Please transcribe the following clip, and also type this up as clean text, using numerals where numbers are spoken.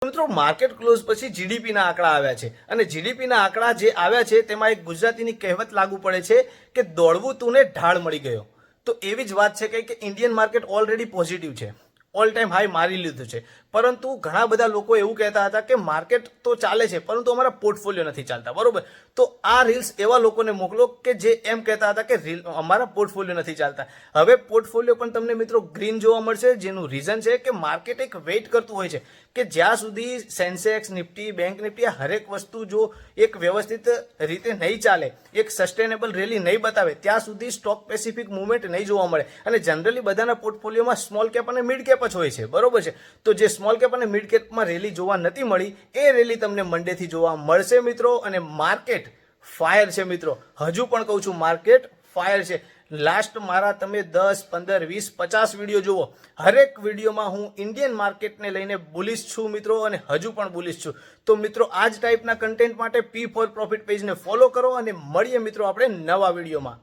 મિત્રો market close પછી જીડીપીના આંકડા આવ્યા છે અને જીડીપીના આંકડા જે આવ્યા છે તેમાં એક ગુજરાતીની કહેવત લાગુ પડે છે કે દોડવું તું ને ઢાળ મળી ગયો. તો એવી જ વાત છે કે ઇન્ડિયન માર્કેટ ઓલરેડી પોઝિટિવ છે, ઓલ ટાઈમ હાઈ મારી લીધું છે, પરંતુ ઘણા બધા લોકો એવું કહેતા હતા કે માર્કેટ તો ચાલે છે પરંતુ અમારા પોર્ટફોલિયો નથી ચાલતા. બરોબર, તો આ રીલ્સ એવા લોકોને મોકલો કે જે એમ કહેતા હતા કે અમારા પોર્ટફોલિયો નથી ચાલતા. હવે પોર્ટફોલિયો પણ તમને મિત્રો ગ્રીન જોવા મળશે, જેનું રીઝન છે કે માર્કેટ એક વેઇટ કરતું હોય છે કે જ્યાં સુધી સેન્સેક્સ, નિફ્ટી, બેંક નિફ્ટી આ હરેક વસ્તુ જો એક વ્યવસ્થિત રીતે નહીં ચાલે, એક સસ્ટેનેબલ રેલી નહીં બતાવે, ત્યાં સુધી સ્ટોક સ્પેસિફિક મુવમેન્ટ નહીં જોવા મળે. અને જનરલી બધાના પોર્ટફોલિયોમાં સ્મોલ કેપ અને મિડ કેપ જ હોય છે. બરોબર છે, તો જે સ્મોલ કેપ અને મિડ કેપમાં રેલી જોવા નથી મળી એ રેલી તમને મંડેથી જોવા મળશે મિત્રો. અને માર્કેટ ફાયર છે મિત્રો, હજુ પણ કહું છું માર્કેટ ફાયર છે. લાસ્ટ મારા તમે 10, 15, 20, 50 વિડીયો જુઓ, હરેક વિડીયોમાં હું ઇન્ડિયન માર્કેટને લઈને બુલિશ છું મિત્રો, અને હજુ પણ બુલિશ છું. તો મિત્રો આ જ ટાઈપના કન્ટેન્ટ માટે P4 પ્રોફિટ પેજને ફોલો કરો અને મળીએ મિત્રો આપણે નવા વિડીયોમાં.